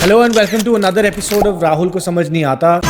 Hello and welcome to another episode of Rahul को समझ नहीं आता।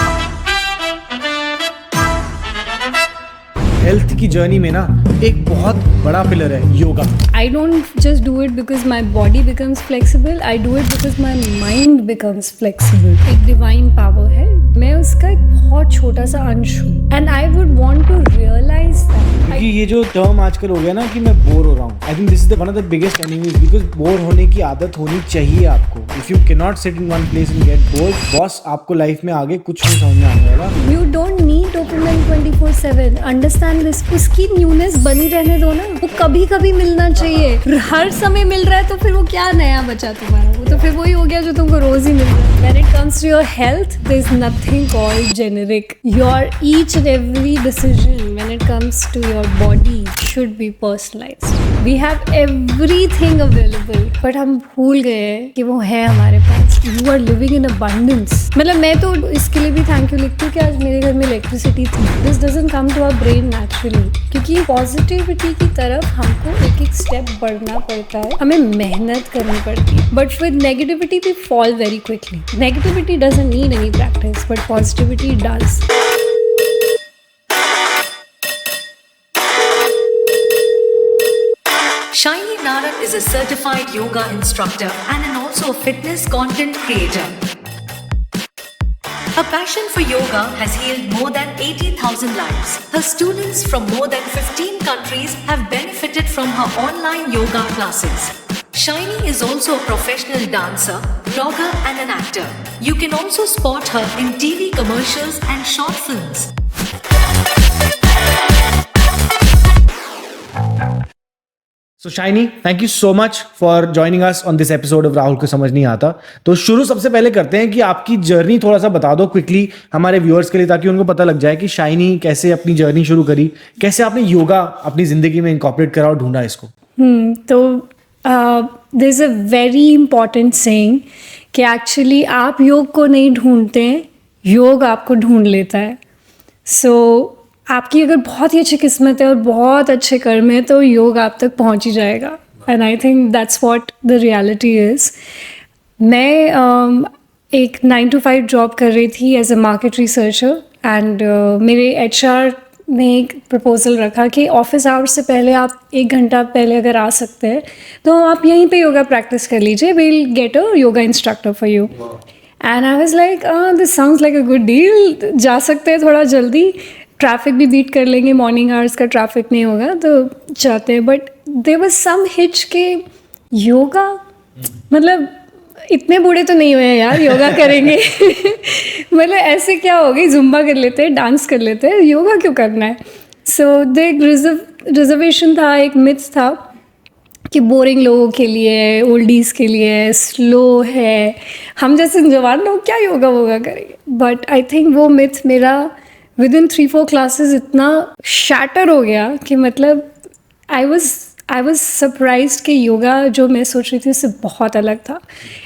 हेल्थ की जर्नी में ना एक बहुत बड़ा पिलर है yoga. I don't just do it because my body becomes flexible. I do it because my mind becomes flexible. एक divine power है, मैं उसका एक बहुत छोटा सा अंश हूँ and I would want to realize that. क्योंकि ये जो टर्म आजकल हो गया ना कि मैं बोर हो रहा हूँ, I think this is one of the biggest enemies because bore होने की आदत होनी चाहिए आपको। If you can not sit in one place and get bored, boss आपको लाइफ में आगे कुछ नहीं समझ में आने वाला। You don't need dopamine 24/7. Understand this. उसकी न्यूनेस बनी रहने दो ना, वो कभी कभी मिलना चाहिए। हर समय मिल रहा है तो फिर वो क्या नया बचा तुम्हारा, वो तो फिर वही हो गया जो तुमको रोज ही मिल रहा है। When it comes to your health, there is nothing called generic. Your each and every decision when it comes to your body should be personalized. We have everything available, but हम भूल गए कि वो है हमारे पास। You are living in abundance. मतलब मैं तो इसके लिए भी थैंक यू लिखती हूँ कि आज मेरे घर में इलेक्ट्रिसिटी थी। This doesn't come to our brain naturally. क्योंकि पॉजिटिविटी की तरफ हमको एक एक स्टेप बढ़ना पड़ता है, हमें मेहनत करनी पड़ती है। But with negativity we fall very quickly. Negativity doesn't need any practice, but positivity does. Shaini Narak is a certified yoga instructor and also a fitness content creator. Her passion for yoga has healed more than 80,000 lives. Her students from more than 15 countries have benefited from her online yoga classes. Shaini is also a professional dancer, blogger and an actor. You can also spot her in TV commercials and short films. So shiny, thank you so much for joining us on this episode of Rahul को समझ नहीं आता। तो शुरू सबसे पहले करते हैं कि आपकी जर्नी थोड़ा सा बता दो क्विकली हमारे व्यूअर्स के लिए, ताकि उनको पता लग जाए कि शाइनी कैसे अपनी जर्नी शुरू करी, कैसे आपने योगा अपनी जिंदगी में इनकॉर्पोरेट करा और ढूंढा इसको। तो there is a very important saying कि एक्चुअली आप योग को नहीं ढूंढते हैं, योग आपको ढूंढ लेता है। सो आपकी अगर बहुत ही अच्छी किस्मत है और बहुत अच्छे कर्म है तो योग आप तक पहुंच ही जाएगा। And I think that's what the reality is. मैं एक 9 to 5 जॉब कर रही थी as a market researcher and मेरे HR ने एक प्रपोजल रखा कि ऑफिस आवर्स से पहले आप 1 घंटा पहले अगर आ सकते हैं तो आप यहीं पे योगा प्रैक्टिस कर लीजिए, we will get a yoga instructor for you. And I was like this sounds like a good deal, जा सकते हैं थोड़ा जल्दी, ट्रैफिक भी बीट कर लेंगे, मॉर्निंग आवर्स का ट्रैफिक नहीं होगा तो चाहते हैं। But there was some hitch के योगा, मतलब इतने बूढ़े तो नहीं हुए हैं यार योगा करेंगे मतलब ऐसे क्या हो गई, जुम्बा कर लेते हैं, डांस कर लेते हैं, योगा क्यों करना है। सो द एक रिजर्वेशन था, एक मिथ था कि बोरिंग लोगों के लिए, ओल्डीज़ के लिए, स्लो है, हम जैसे जवान लोग क्या योगा वोगा करेंगे। बट आई थिंक वो मिथ मेरा विद इन 3-4 क्लासेस इतना शैटर हो गया कि मतलब आई वॉज सरप्राइज्ड कि योगा जो मैं सोच रही थी उससे बहुत अलग था।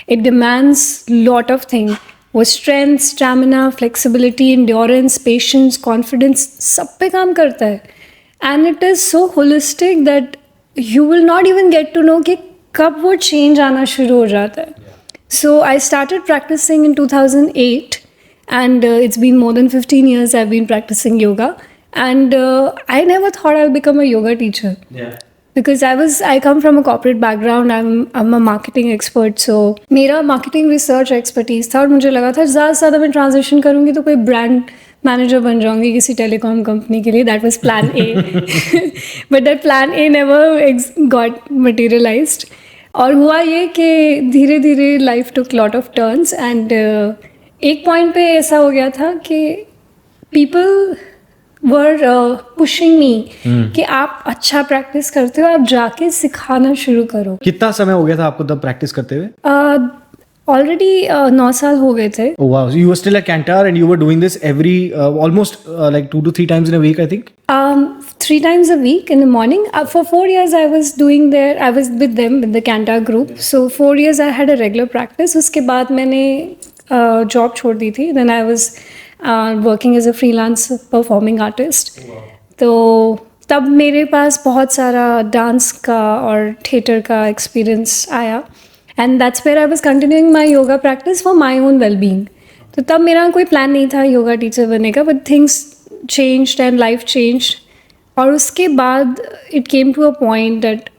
It demands lot of thing, वो strength, stamina, flexibility, endurance, patience, confidence सब पे काम करता है। And it is so holistic that you will not even get to know कि कब वो चेंज आना शुरू हो जाता है। So I started practising in 2008 and it's been more than 15 years I've been practicing yoga, and I never thought I'll become a yoga teacher. Yeah. Because I come from a corporate background. I'm a marketing expert, so मेरा marketing research expertise था और मुझे लगा था ज़्यादा से ज़्यादा मैं transition करूँगी तो कोई brand manager बन जाऊँगी किसी telecom company के लिए। That was plan A. But that plan A never got materialized. और हुआ ये कि धीरे धीरे life took lot of turns and एक पॉइंट पे ऐसा हो गया था कि पीपल वर पुशिंग मी कि आप अच्छा प्रैक्टिस करते हो, आप जाके सिखाना शुरू करो। कितना समय हो गया था आपको तब प्रैक्टिस करते हुए? ऑलरेडी 9 साल हो गए थे। Oh wow, so you were still a cantor and you were doing this every almost like 2 to 3 times in a week, I think? 3 times a week in the morning. For 4 years I was with them, with the cantor group. So 4 years I had a regular practice. उसके बाद मैंने job छोड़ दी थी। Then I was working as a freelance performing artist. तो तब मेरे पास बहुत सारा डांस का और थिएटर का एक्सपीरियंस आया and that's where I was continuing my yoga practice for my own wellbeing. तो तब मेरा कोई प्लान नहीं था योगा टीचर बनने का, but things changed and life changed. और उसके बाद it came to a point that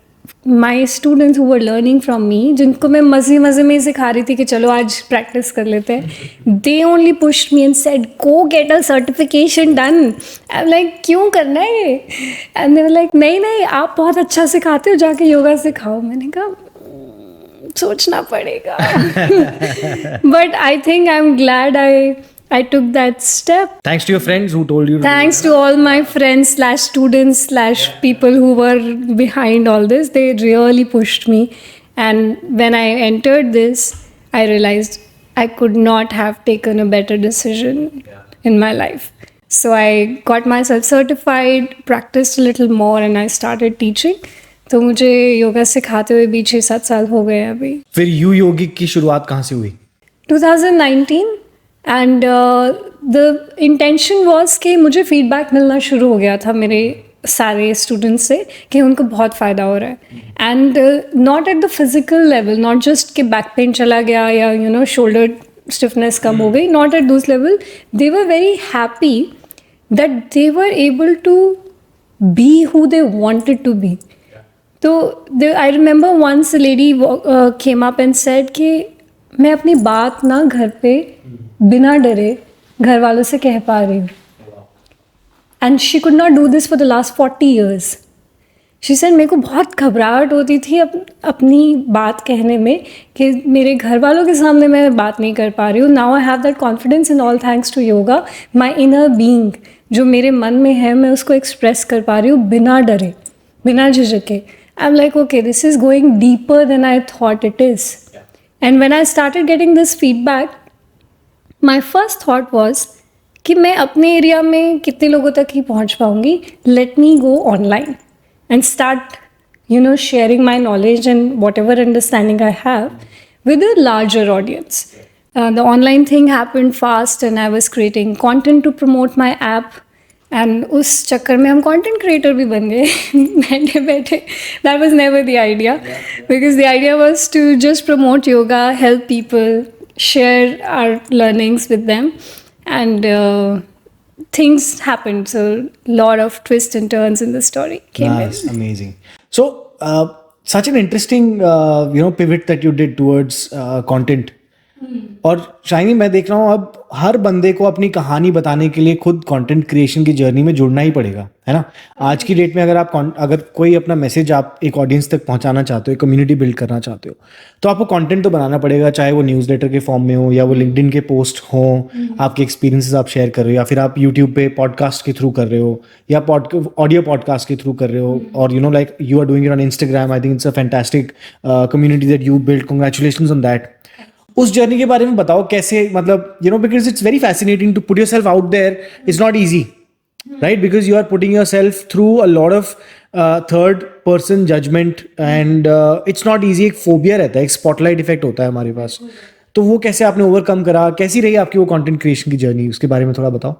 my students who were learning from me, जिनको मैं मज़े मज़े में सिखा रही थी कि चलो आज प्रैक्टिस कर लेते हैं, they only pushed me and said go get a certification done. I am like क्यों करना है ये? एंड दे वर लाइक नहीं नहीं आप बहुत अच्छा सिखाते हो, जाके योगा सिखाओ. मैंने कहा सोचना पड़ेगा. But I think I am glad I took that step. Thanks to your friends who told you. Thanks to all my friends / students / people who were behind all this. They really pushed me. And when I entered this, I realized I could not have taken a better decision in my life. So I got myself certified, practiced a little more, and I started teaching. तो मुझे योगा सिखाते हुए भी 6-7 साल हो गए अभी. फिर यू योगिक की शुरुआत कहाँ से हुई? 2019. एंड द इंटेंशन वॉज कि मुझे फीडबैक मिलना शुरू हो गया था मेरे सारे स्टूडेंट्स से कि उनको बहुत फ़ायदा हो रहा है. And not at the physical level, not just कि बैक पेन चला गया या यू नो शोल्डर स्टिफनेस कम हो गई, not at those level. They were very happy that they were able to be who they wanted to be. तो I remember once a lady came up and said कि मैं अपनी बात ना घर पे बिना डरे घर वालों से कह पा रही हूँ. And she could not do this for the last 40 years. She said मेरे को बहुत घबराहट होती थी अपनी बात कहने में कि मेरे घर वालों के सामने मैं बात नहीं कर पा रही हूँ. Now I have that confidence in all thanks to yoga. My inner being जो मेरे मन में है मैं उसको एक्सप्रेस कर पा रही हूँ बिना डरे, बिना झिझके. I am like okay this is going deeper than I thought it is. And when I started getting this feedback, my first thought was कि मैं अपने एरिया में कितने लोगों तक ही पहुंच पाऊंगी. Let me go online and start you know sharing my knowledge and whatever understanding I have with a larger audience. The online thing happened fast and I was creating content to promote my app. And उस चक्कर में हम content creator भी बन गए बैठे बैठे. That was never the idea, because the idea was to just promote yoga, help people, share our learnings with them, and things happened. So lot of twists and turns in the story came in. Amazing. So such an interesting pivot that you did towards content. और shiny मैं देख रहा हूँ अब हर बंदे को अपनी कहानी बताने के लिए खुद कंटेंट क्रिएशन की जर्नी में जुड़ना ही पड़ेगा, है ना. आज की डेट में अगर कोई अपना मैसेज आप एक ऑडियंस तक पहुंचाना चाहते हो, एक कम्युनिटी बिल्ड करना चाहते हो, तो आपको कंटेंट तो बनाना पड़ेगा, चाहे वो न्यूज़लेटर के फॉर्म में हो या वो लिंक्डइन के पोस्ट हो, आपके एक्सपीरियंसेस आप शेयर कर रहे हो, या फिर आप यूट्यूब पे पॉडकास्ट के थ्रू कर रहे हो या ऑडियो पॉडकास्ट के थ्रू कर रहे हो, और you know like you are doing it on Instagram. I think it's a fantastic community that you build. Congratulations on that. उस जर्नी के बारे में बताओ कैसे, मतलब you know because it's very fascinating to put yourself out there. It's not easy, right, because you are putting yourself through a lot of third person judgement and it's not easy. एक phobia रहता है, एक spotlight effect होता है हमारे पास. तो वो कैसे आपने ओवरकम करा, कैसी रही आपकी वो कंटेंट क्रिएशन की जर्नी, उसके बारे में थोड़ा बताओ.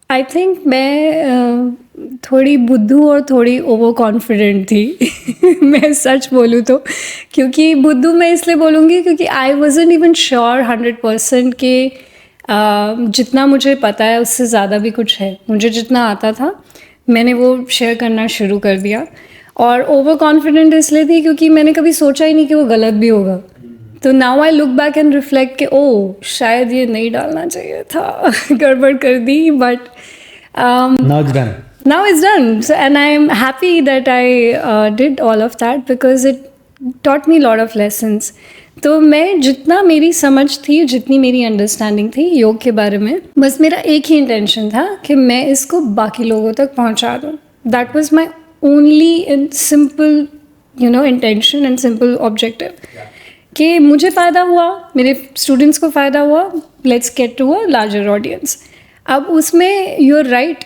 आई थिंक मैं थोड़ी बुद्धू और थोड़ी ओवर कॉन्फिडेंट थी मैं सच बोलूँ तो. क्योंकि बुद्धू मैं इसलिए बोलूँगी क्योंकि आई वॉजंट इवन श्योर 100% कि जितना मुझे पता है उससे ज़्यादा भी कुछ है. मुझे जितना आता था मैंने वो शेयर करना शुरू कर दिया. और ओवर कॉन्फिडेंट इसलिए थी क्योंकि मैंने कभी सोचा ही नहीं कि वो गलत भी होगा. तो now I look back and reflect कि ओ शायद ये नहीं डालना चाहिए था गड़बड़ कर दी. But now it's done. So, and I am happy that I did all of that because it taught me a lot of lessons. तो मैं जितना मेरी समझ थी, जितनी मेरी अंडरस्टैंडिंग थी योग के बारे में, बस मेरा एक ही इंटेंशन था कि मैं इसको बाकी लोगों तक पहुंचा दूं. That was my only and simple you know intention and simple objective कि मुझे फ़ायदा हुआ, मेरे स्टूडेंट्स को फ़ायदा हुआ, let's get to a larger audience. अब उसमें you are right,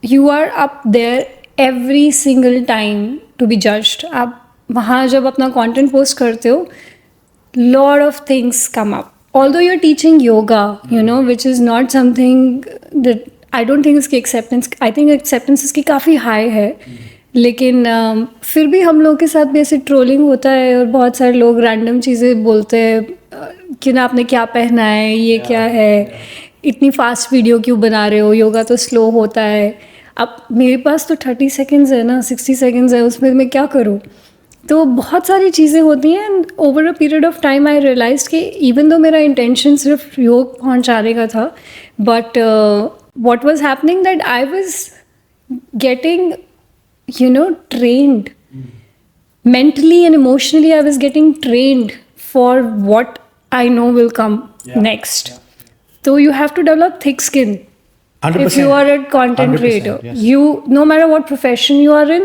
you are up there every single time to be judged. आप वहाँ जब अपना कंटेंट पोस्ट करते हो, lot of things come up. Although you're teaching yoga, you know, which is not something that I don't think इसकी acceptance, I think acceptance इसकी काफ़ी high है. लेकिन फिर भी हम लोग के साथ भी ऐसे ट्रोलिंग होता है और बहुत सारे लोग रैंडम चीज़ें बोलते हैं कि ना आपने क्या पहना है, ये क्या है, इतनी फास्ट वीडियो क्यों बना रहे हो, योगा तो स्लो होता है। अब मेरे पास तो 30 सेकेंड्स है ना, 60 सेकेंड्स है, उसमें मैं क्या करूँ? तो बहुत सारी चीज़ें होती हैं and over a period of time I realise कि इवन दो मेरा इंटेंशन सिर्फ योग पहुंचाने का था, but what was happening that I was getting trained mentally and emotionally. I was getting trained for what I know will come next. So you have to develop thick skin 100%. if you are a content 100%, creator. yes. You, no matter what profession you are in,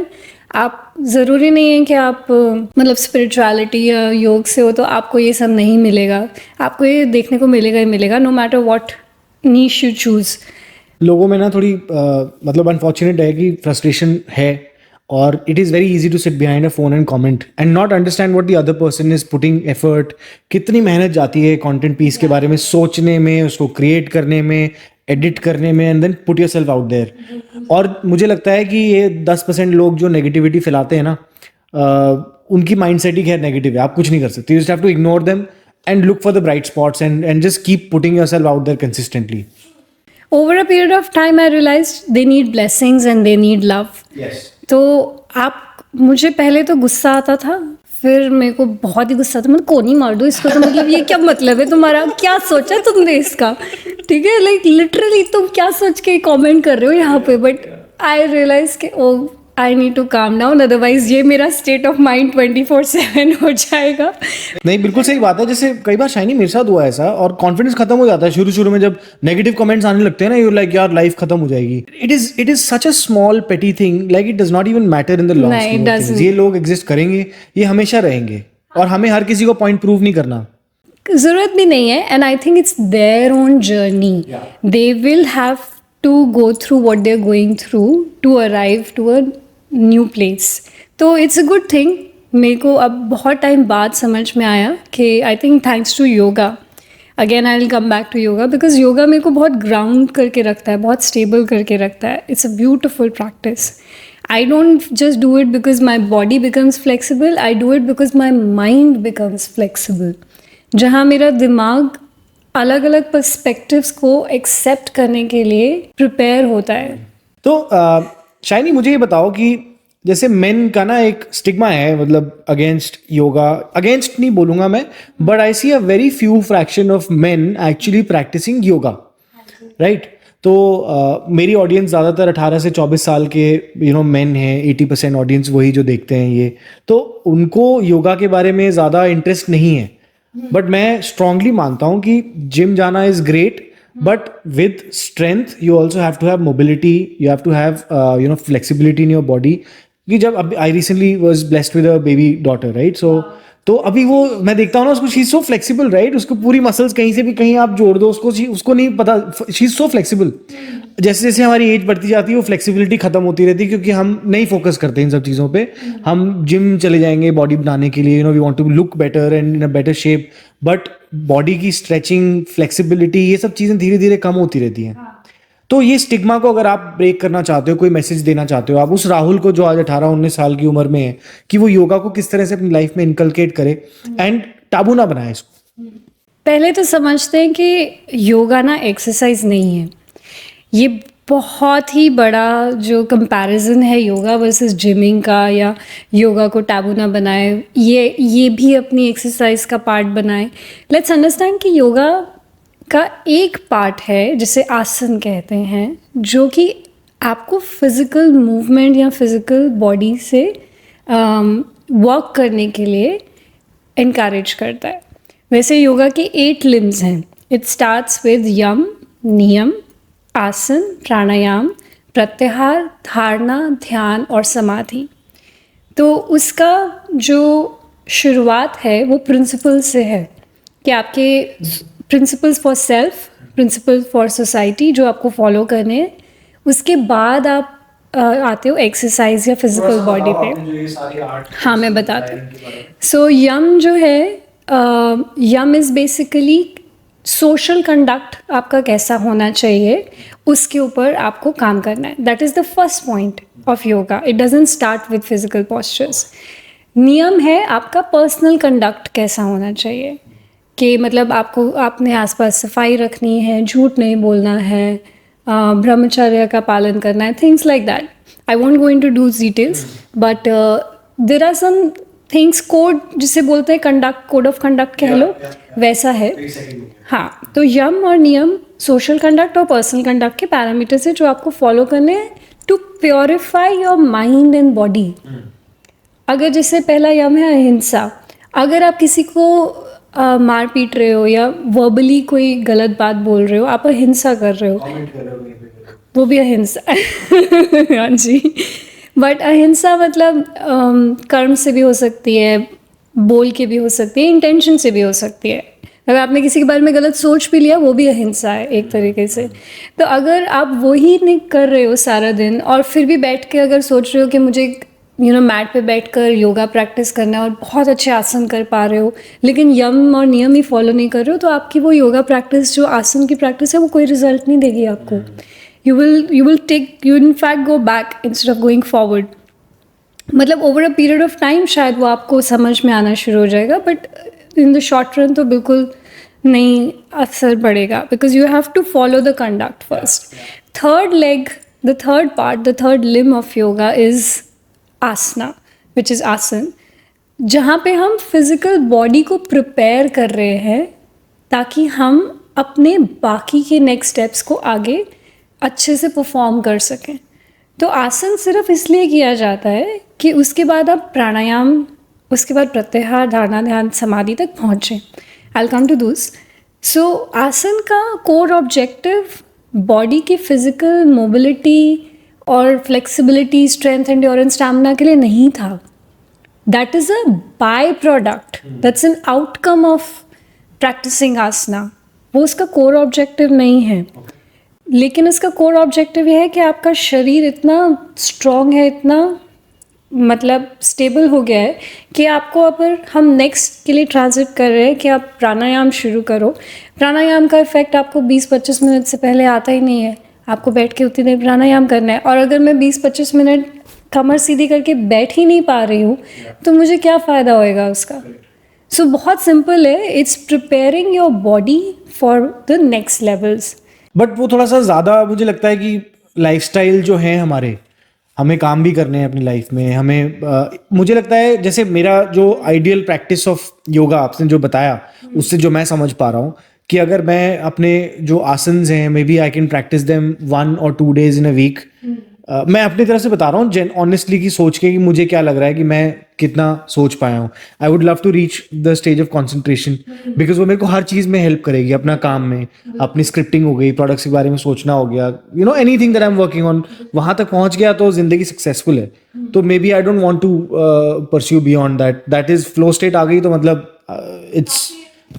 आप ज़रूरी नहीं है कि आप मतलब spirituality या योग से हो तो आपको ये सब नहीं मिलेगा, आपको ये देखने को मिलेगा ही मिलेगा, no matter what niche you choose. लोगों में ना थोड़ी मतलब अनफॉर्चुनेट है कि फ्रस्ट्रेशन है और it is very easy to sit behind a phone and comment and not understand what the other person is putting effort. कितनी मेहनत जाती है कंटेंट पीस के बारे में सोचने में, उसको क्रिएट करने में, एडिट करने में and then put yourself out there. और मुझे लगता है कि ये 10% लोग जो नेगेटिविटी फैलाते हैं ना, उनकी माइंड सेट ही खैर नेगेटिव है, आप कुछ नहीं कर सकते। You just have to ignore them and look for the bright spots and just keep putting yourself out there consistently. Over a period of time, I realized they need blessings and they need love. Yes. तो मुझे पहले तो गुस्सा आता था, फिर मेरे को बहुत ही गुस्सा था, मतलब कौन ही मार दो इसको, तो मतलब ये क्या मतलब है तुम्हारा, क्या सोचा तुमने इसका, ठीक है, लाइक लिटरली तुम क्या सोच के कमेंट कर रहे हो यहाँ पे। बट आई रियलाइज कि oh I need to calm down, otherwise ये मेरा स्टेट ऑफ माइंड 24/7 हो जाएगा। नहीं, बिल्कुल सही बात है। जैसे कई बार शाइनी मेरे साथ हुआ ऐसा और कॉन्फिडेंस खत्म हो जाता है शुरू में, जब नेगेटिव कमेंट्स आने लगते हैं ना, यू लाइक यार लाइफ खत्म हो जाएगी। It is such a small petty thing, like it does not even matter in the long नहीं, it scheme of doesn't. Things. ये लोग एग्जिस्ट करेंगे, ये हमेशा रहेंगे और हमें हर किसी को पॉइंट प्रूव नहीं करना। ज़रूरत भी नहीं है, and I think it's their own journey, they will have to go through what they are going through to arrive to a new place. तो इट्स अ गुड थिंग। मेरे को अब बहुत टाइम बाद समझ में आया कि I think thanks to yoga, again I will come back to yoga, because yoga मेरे को बहुत ग्राउंड करके रखता है, बहुत स्टेबल करके रखता है। It's a beautiful practice. I don't just do it because my body becomes flexible, I do it because my mind becomes flexible. जहाँ मेरा दिमाग अलग अलग पर्सपेक्टिव्स को एक्सेप्ट करने के लिए प्रिपेयर होता है। तो शाइनी मुझे ये बताओ कि जैसे मेन का ना एक स्टिग्मा है, मतलब अगेंस्ट योगा, अगेंस्ट नहीं बोलूँगा मैं, but I see a very few fraction of men actually practising yoga, right? तो मेरी ऑडियंस ज़्यादातर 18 से 24 साल के मेन हैं, 80% ऑडियंस वही जो देखते हैं ये, तो उनको योगा के बारे में ज़्यादा इंटरेस्ट नहीं है। बट मैं स्ट्रांगली मानता हूँ कि जिम जाना is great, but with strength you also have to have mobility, you have to have flexibility in your body. कि जब अब I recently was blessed with a baby daughter, right? So तो अभी वो मैं देखता हूँ ना, उसको she is so flexible, right? उसको पूरी मसल्स कहीं से भी कहीं आप जोड़ दो, उसको नहीं पता, शी इज सो फ्लेक्सिबल। जैसे जैसे हमारी एज बढ़ती जाती है वो फ्लेक्सिबिलिटी खत्म होती रहती है, क्योंकि हम नहीं फोकस करते इन सब चीज़ों पे। हम जिम चले जाएंगे बॉडी बनाने के लिए, we want to look better and in a better shape, but body की स्ट्रेचिंग, फ्लेक्सिबिलिटी, ये सब चीज़ें धीरे धीरे कम होती रहती हैं। तो ये स्टिग्मा को अगर आप ब्रेक करना चाहते हो, कोई मैसेज देना चाहते हो आप उस राहुल को जो आज 18-19 साल की उम्र में है, कि वो योगा को किस तरह से अपनी लाइफ में इनकलकेट करे एंड टाबू ना बनाए इसको। पहले तो समझते हैं कि योगा ना एक्सरसाइज नहीं है। ये बहुत ही बड़ा जो कंपैरिजन है योगा वर्सेस जिमिंग का, या योगा को टैबू ना बनाए, ये भी अपनी एक्सरसाइज का पार्ट बनाए। लेट्स अंडरस्टैंड कि योगा का एक पार्ट है जिसे आसन कहते हैं, जो कि आपको फिज़िकल मूवमेंट या फिज़िकल बॉडी से वर्क करने के लिए इनकरेज करता है। वैसे योगा के 8 लिम्स हैं। इट स्टार्ट्स विद यम, नियम, आसन, प्राणायाम, प्रत्याहार, धारणा, ध्यान और समाधि। तो उसका जो शुरुआत है वो प्रिंसिपल से है कि आपके principles for self, principle for society जो आपको फॉलो करने हैं, उसके बाद आप आते हो एक्सरसाइज या फिजिकल बॉडी पे। हाँ, मैं बताती हूँ। सो यम जो है, यम इज़ बेसिकली सोशल कंडक्ट आपका कैसा होना चाहिए, उसके ऊपर आपको काम करना है. That is the first point of yoga. It doesn't start with physical postures. नियम है आपका पर्सनल कंडक्ट कैसा होना चाहिए, कि मतलब आपको अपने आसपास सफाई रखनी है, झूठ नहीं बोलना है, ब्रह्मचर्य का पालन करना है, things like that. I won't go in to do details, but there are some things. Code जिसे बोलते हैं कंडक्ट, कोड ऑफ कंडक्ट कह लो, वैसा है. हाँ, तो यम और नियम सोशल कंडक्ट और पर्सनल कंडक्ट के पैरामीटर्स है जो आपको फॉलो करने हैं to purify your mind and body. अगर जैसे पहला यम है अहिंसा. अगर आप किसी को मार पीट रहे हो या वर्बली कोई गलत बात बोल रहे हो, आप अहिंसा कर रहे हो, वो भी अहिंसा. हाँ जी. बट अहिंसा मतलब कर्म से भी हो सकती है, बोल के भी हो सकती है, इंटेंशन से भी हो सकती है. अगर आपने किसी के बारे में गलत सोच भी लिया, वो भी अहिंसा है एक तरीके से. तो अगर आप वही नहीं कर रहे हो सारा दिन और फिर भी बैठ के अगर सोच रहे हो कि मुझे मैट पे बैठकर योगा प्रैक्टिस करना है और बहुत अच्छे आसन कर पा रहे हो, लेकिन यम और नियम ही फॉलो नहीं कर रहे हो, तो आपकी वो योगा प्रैक्टिस, जो आसन की प्रैक्टिस है, वो कोई रिजल्ट नहीं देगी आपको. you will in fact go back instead of going forward. मतलब over a period of time शायद वो आपको समझ में आना शुरू हो जाएगा, but in the short run तो बिल्कुल नहीं असर पड़ेगा, because you have to follow the conduct first. Third leg, the third part, the third limb of yoga is asana, which is asan, जहाँ पे हम फिजिकल बॉडी को प्रिपेयर कर रहे हैं ताकि हम अपने बाकी के नेक्स्ट स्टेप्स को आगे अच्छे से परफॉर्म कर सकें. तो आसन सिर्फ इसलिए किया जाता है कि उसके बाद आप प्राणायाम, उसके बाद प्रत्याहार, धारणा, ध्यान, समाधि तक पहुँचें. I will come to this. So आसन का कोर ऑब्जेक्टिव बॉडी की फिजिकल मोबिलिटी और फ्लेक्सिबिलिटी, स्ट्रेंथ, एंड्योरेंस, स्टैमिना के लिए नहीं था. That is a by product, that's an outcome of practising asana. वो उसका कोर ऑब्जेक्टिव नहीं है. लेकिन इसका कोर ऑब्जेक्टिव ये है कि आपका शरीर इतना स्ट्रॉन्ग है, इतना मतलब स्टेबल हो गया है कि आपको, अगर हम नेक्स्ट के लिए ट्रांजिट कर रहे हैं कि आप प्राणायाम शुरू करो, प्राणायाम का इफेक्ट आपको 20-25 मिनट से पहले आता ही नहीं है. आपको बैठ के उतनी देर प्राणायाम करना है, और अगर मैं 20-25 मिनट कमर सीधी करके बैठ ही नहीं पा रही हूँ, तो मुझे क्या फ़ायदा होएगा उसका. सो बहुत सिंपल है. It's preparing your body for the next levels. But वो थोड़ा सा ज़्यादा मुझे लगता है कि लाइफस्टाइल जो है हमारे, हमें काम भी करने हैं अपनी लाइफ में, हमें मुझे लगता है जैसे मेरा जो आइडियल प्रैक्टिस ऑफ योगा आपने जो बताया, उससे जो मैं समझ पा रहा हूँ कि अगर मैं अपने जो आसन्स हैं, maybe I can practise them 1 or 2 days in a week. मैं अपनी तरफ से बता रहा हूँ ऑनेस्टली की सोच के कि मुझे क्या लग रहा है कि मैं कितना सोच पाया हूँ. I would love to reach the stage of concentration, because वो मेरे को हर चीज़ में हेल्प करेगी. अपना काम में, अपनी स्क्रिप्टिंग हो गई, प्रोडक्ट्स के बारे में सोचना हो गया, anything that I am working on, वहाँ तक पहुँच गया तो जिंदगी सक्सेसफुल है. तो maybe I don't want to pursue beyond that. That is flow state आ गई तो मतलब इट्स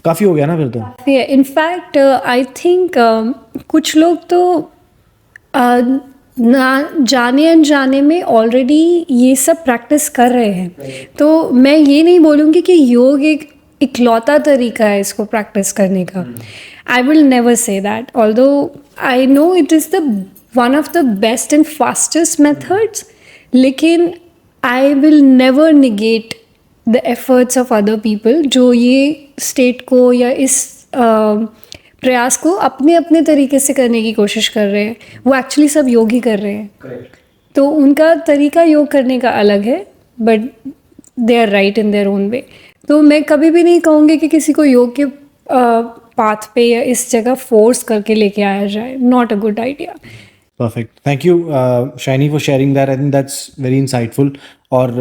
काफ़ी हो गया ना फिर तो. इनफैक्ट आई थिंक कुछ लोग तो ना जाने अनजाने में ऑलरेडी ये सब प्रैक्टिस कर रहे हैं. तो मैं ये नहीं बोलूँगी कि योग एक इकलौता तरीका है इसको प्रैक्टिस करने का. I will never say that, although I know it is the one of the best and fastest methods, लेकिन I will never negate the efforts of other people जो ये स्टेट को या इस प्रयास को अपने अपने तरीके से करने की कोशिश कर रहे हैं. वो एक्चुअली सब योग ही कर रहे हैं. तो उनका तरीका योग करने का अलग है, but they are right in their own way. तो मैं कभी भी नहीं कहूँगी कि किसी को योग के पाथ पे या इस जगह फोर्स करके लेके आया जाए. Not a good idea. Perfect. Thank you shiny for sharing that. I think that's very insightful. और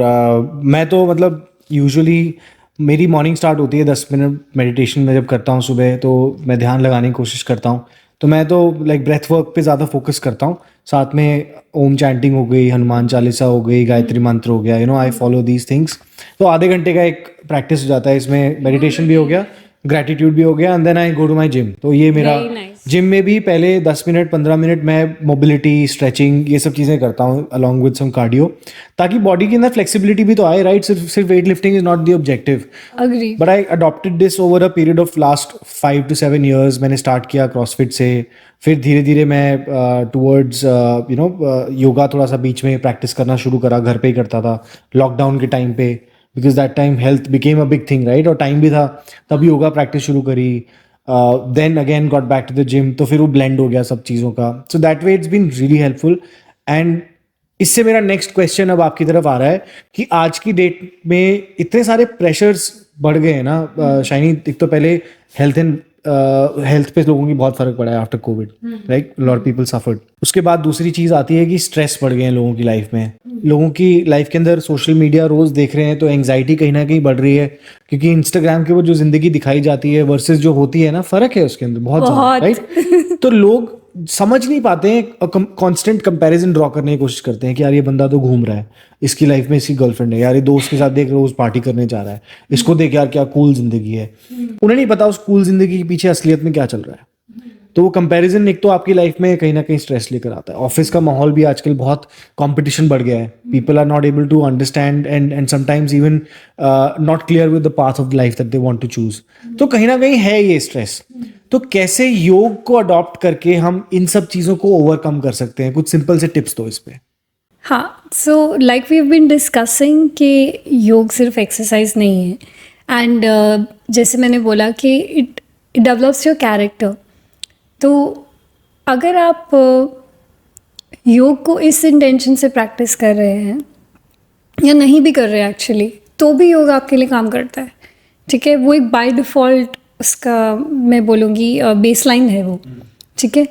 मैं तो मतलब यूजुअली मेरी मॉर्निंग स्टार्ट होती है 10 मिनट मेडिटेशन में जब करता हूँ सुबह, तो मैं ध्यान लगाने की कोशिश करता हूँ. तो मैं तो लाइक ब्रेथ वर्क पे ज़्यादा फोकस करता हूँ. साथ में ओम चैंटिंग हो गई, हनुमान चालीसा हो गई, गायत्री मंत्र हो गया, आई फॉलो दीज थिंग्स. तो आधे घंटे का एक प्रैक्टिस हो जाता है. इसमें मेडिटेशन भी हो गया, ग्रैटिट्यूड भी हो गया, and then I go to my gym. तो ये मेरा Very nice. जिम में भी पहले 10 मिनट 15 मिनट मैं मोबिलिटी, स्ट्रेचिंग, ये सब चीज़ें करता हूँ अलॉन्ग विद सम कार्डियो, ताकि बॉडी के अंदर फ्लेक्सिबिलिटी भी तो आए, राइट? सिर्फ weight lifting is not the objective. Agree. But I adopted this over a period of last 5 to 7 years. मैंने स्टार्ट किया क्रॉसफिट से, फिर धीरे धीरे मैं टूवर्ड्स योगा थोड़ा सा बीच में प्रैक्टिस करना शुरू करा, घर पे ही करता था लॉकडाउन के टाइम पे, because that time health became a big thing, right? और टाइम भी था, तब योगा प्रैक्टिस शुरू करी. Then again got back to the gym, तो फिर वो ब्लेंड हो गया सब चीज़ों का. So that way it's been really helpful. And इससे मेरा नेक्स्ट क्वेश्चन अब आपकी तरफ आ रहा है कि आज की डेट में इतने सारे प्रेशर्स बढ़ गए हैं ना शाइनी. एक तो पहले हेल्थ पे लोगों की बहुत फर्क पड़ा है after Covid, right? Lot people suffered. उसके बाद दूसरी चीज़ आती है कि स्ट्रेस बढ़ गए हैं लोगों की लाइफ में. लोगों की लाइफ के अंदर सोशल मीडिया रोज देख रहे हैं, तो एंग्जाइटी कहीं ना कहीं बढ़ रही है, क्योंकि इंस्टाग्राम के वो जो जिंदगी दिखाई जाती है वर्सेस जो होती है ना, फर्क है उसके अंदर बहुत ज़्यादा, राइट? तो लोग समझ नहीं पाते हैं, कांस्टेंट कंपैरिजन ड्रॉ करने की कोशिश करते हैं कि यार ये बंदा तो घूम रहा है, इसकी लाइफ में इसकी गर्लफ्रेंड है, यार ये दोस्त के साथ देख रोज पार्टी करने जा रहा है, इसको देख यार क्या कूल जिंदगी है. उन्हें नहीं पता उस कूल जिंदगी के पीछे असलियत में क्या चल रहा है. तो वो कंपैरिजन एक तो आपकी लाइफ में कहीं ना कहीं स्ट्रेस लेकर आता है. ऑफिस का माहौल भी आजकल बहुत कंपटीशन बढ़ गया है. People are not able to understand and sometimes even not clear with the path of life that they want to choose. तो कहीं ना कहीं है ये स्ट्रेस. तो कैसे योग को अडॉप्ट करके हम इन सब चीज़ों को ओवरकम कर सकते हैं? कुछ सिंपल से टिप्स दो इस पे. हाँ, so like we have been discussing कि योग सिर्फ एक्सरसाइज नहीं है. एंड जैसे मैंने बोला कि इट डेवलप्स योर कैरेक्टर. तो अगर आप योग को इस इंटेंशन से प्रैक्टिस कर रहे हैं या नहीं भी कर रहे हैं एक्चुअली, तो भी योग आपके लिए काम करता है. ठीक है, वो एक बाय डिफ़ॉल्ट उसका मैं बोलूँगी बेसलाइन है वो. ठीक है,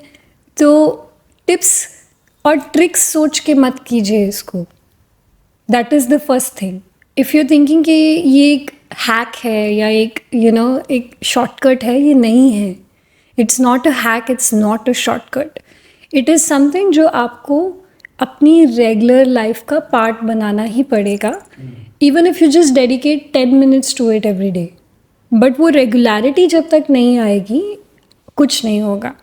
तो टिप्स और ट्रिक्स सोच के मत कीजिए इसको. That is the first thing. If you thinking कि ये एक हैक है या एक एक शॉर्टकट है, ये नहीं है. It's not a hack, it's not a shortcut. It is something जो आपको अपनी रेगुलर लाइफ का पार्ट बनाना ही पड़ेगा, even if you just dedicate 10 minutes to it every day. But वो रेगुलरिटी जब तक नहीं आएगी, कुछ नहीं होगा.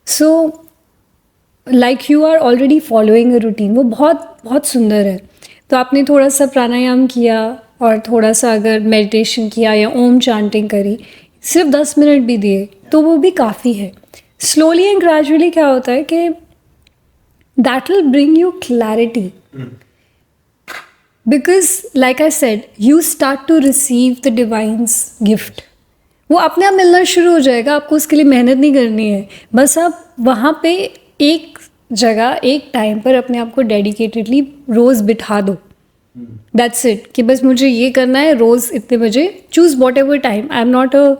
So like you are already following a routine, वो बहुत बहुत सुंदर है. तो आपने थोड़ा सा प्राणायाम किया और थोड़ा सा अगर मेडिटेशन किया या ओम चांटिंग करी, सिर्फ 10 मिनट भी दिए तो वो भी काफ़ी है. स्लोली एंड ग्रेजुअली क्या होता है कि that will bring you clarity. Because like I said, you start to receive the divines gift. वो अपने आप मिलना शुरू हो जाएगा. आपको उसके लिए मेहनत नहीं करनी है. बस आप वहाँ पे एक जगह एक टाइम पर अपने आप को डेडिकेटेडली रोज़ बिठा दो. That's it. कि बस मुझे ये करना है रोज़ इतने बजे. Choose what ever time. I am not a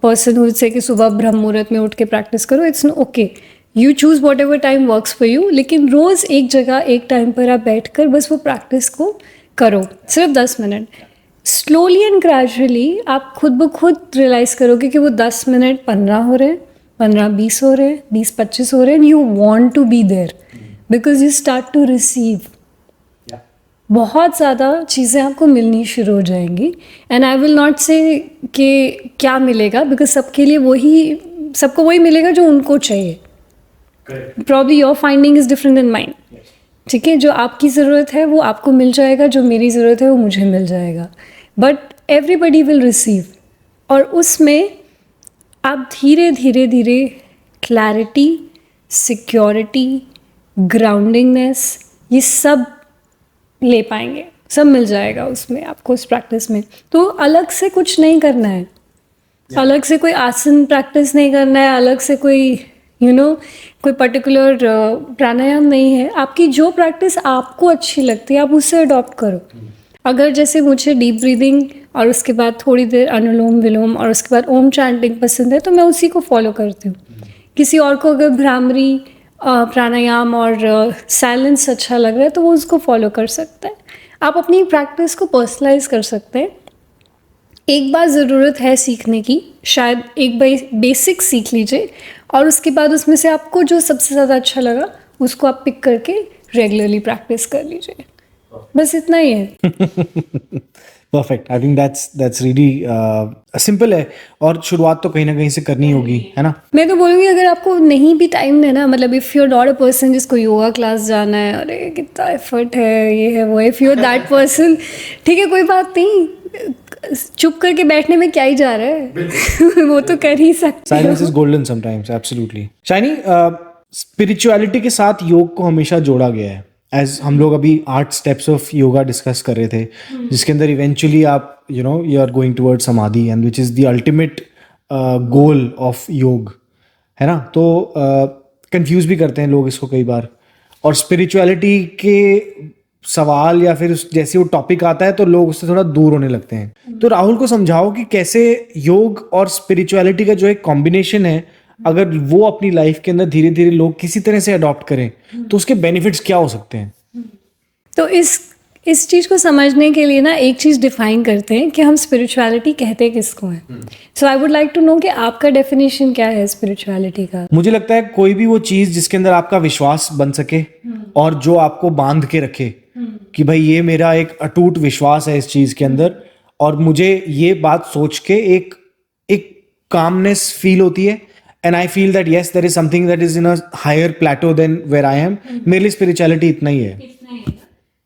person who से कि सुबह ब्रह्म मुहूर्त में उठ के प्रैक्टिस करो. It's okay, you choose what ever time works for you. लेकिन रोज़ एक जगह एक टाइम पर आप बैठ कर बस वो प्रैक्टिस को करो, सिर्फ 10 मिनट. स्लोली एंड ग्रेजुअली आप खुद ब खुद रियलाइज़ करोगे कि वो 10 मिनट 15 हो रहे हैं, 15-20 हो रहे हैं, 20-25 हो रहे हैं. You want to be there because you start to receive. बहुत ज़्यादा चीज़ें आपको मिलनी शुरू हो जाएंगी. एंड आई विल नॉट से कि क्या मिलेगा, बिकॉज सबके लिए सबको वही मिलेगा जो उनको चाहिए. Probably your finding is different then mine. ठीक है, जो आपकी ज़रूरत है वो आपको मिल जाएगा, जो मेरी ज़रूरत है वो मुझे मिल जाएगा. But everybody will receive. और उसमें आप धीरे धीरे धीरे क्लैरिटी, सिक्योरिटी, ग्राउंडिंगनेस, ये सब ले पाएंगे. सब मिल जाएगा उसमें आपको, उस प्रैक्टिस में. तो अलग से कुछ नहीं करना है. अलग से कोई आसन प्रैक्टिस नहीं करना है, अलग से कोई कोई पर्टिकुलर प्राणायाम नहीं है. आपकी जो प्रैक्टिस आपको अच्छी लगती है आप उससे अडॉप्ट करो. अगर जैसे मुझे डीप ब्रीदिंग और उसके बाद थोड़ी देर अनुलोम विलोम और उसके बाद ओम चैंटिंग पसंद है, तो मैं उसी को फॉलो करती हूँ. किसी और को अगर भ्रामरी प्राणायाम और साइलेंस अच्छा लग रहा है तो वो उसको फॉलो कर सकता है. आप अपनी प्रैक्टिस को पर्सनलाइज कर सकते हैं. एक बार ज़रूरत है सीखने की, शायद एक बेसिक सीख लीजिए और उसके बाद उसमें से आपको जो सबसे ज़्यादा अच्छा लगा उसको आप पिक करके रेगुलरली प्रैक्टिस कर लीजिए. बस इतना ही है. Perfect, I think that's really simple है, और शुरुआत तो कहीं ना कहीं से करनी होगी, है ना? मैं तो बोलूँगी अगर आपको नहीं भी टाइम है ना, मतलब if you are not a person जिसको योगा क्लास जाना है, अरे कितना एफर्ट है, ये है वो है, if you are that person, ठीक है कोई बात नहीं, चुप करके बैठने में क्या ही जा रहा है वो तो कर ही सकते साइलेंस हो। Is golden sometimes, absolutely. Shiny, spirituality के साथ योग को हमेशा जोड़ा गया है, एज हम लोग अभी 8 स्टेप्स ऑफ योगा डिस्कस कर रहे थे, जिसके अंदर इवेंचुअली आप यू आर गोइंग टुवर्ड्स समाधि, and which is the ultimate goal of योग, है ना? तो कंफ्यूज भी करते हैं लोग इसको कई बार, और स्पिरिचुअलिटी के सवाल या फिर जैसे वो टॉपिक आता है तो लोग उससे थोड़ा दूर होने लगते हैं। तो राहुल को समझाओ कि कैसे योग और स्पिरिचुअलिटी का जो एक कॉम्बिनेशन है, अगर वो अपनी लाइफ के अंदर धीरे धीरे लोग किसी तरह से अडॉप्ट करें तो उसके बेनिफिट्स क्या हो सकते हैं? तो इस चीज़ को समझने के लिए ना एक चीज़ डिफाइन करते हैं कि हम स्पिरिचुअलिटी कहते किसको हैं। So I would like to know कि आपका डेफिनेशन क्या है स्पिरिचुअलिटी का। मुझे लगता है कोई भी वो चीज जिसके अंदर आपका विश्वास बन सके और जो आपको बांध के रखे कि भाई ये मेरा एक अटूट विश्वास है इस चीज के अंदर, और मुझे ये बात सोच के एक एक कामनेस फील होती है, and I feel that yes there is something that is in a higher plateau than where I am. मेरे लिए स्पिरिचुअलिटी इतना ही है।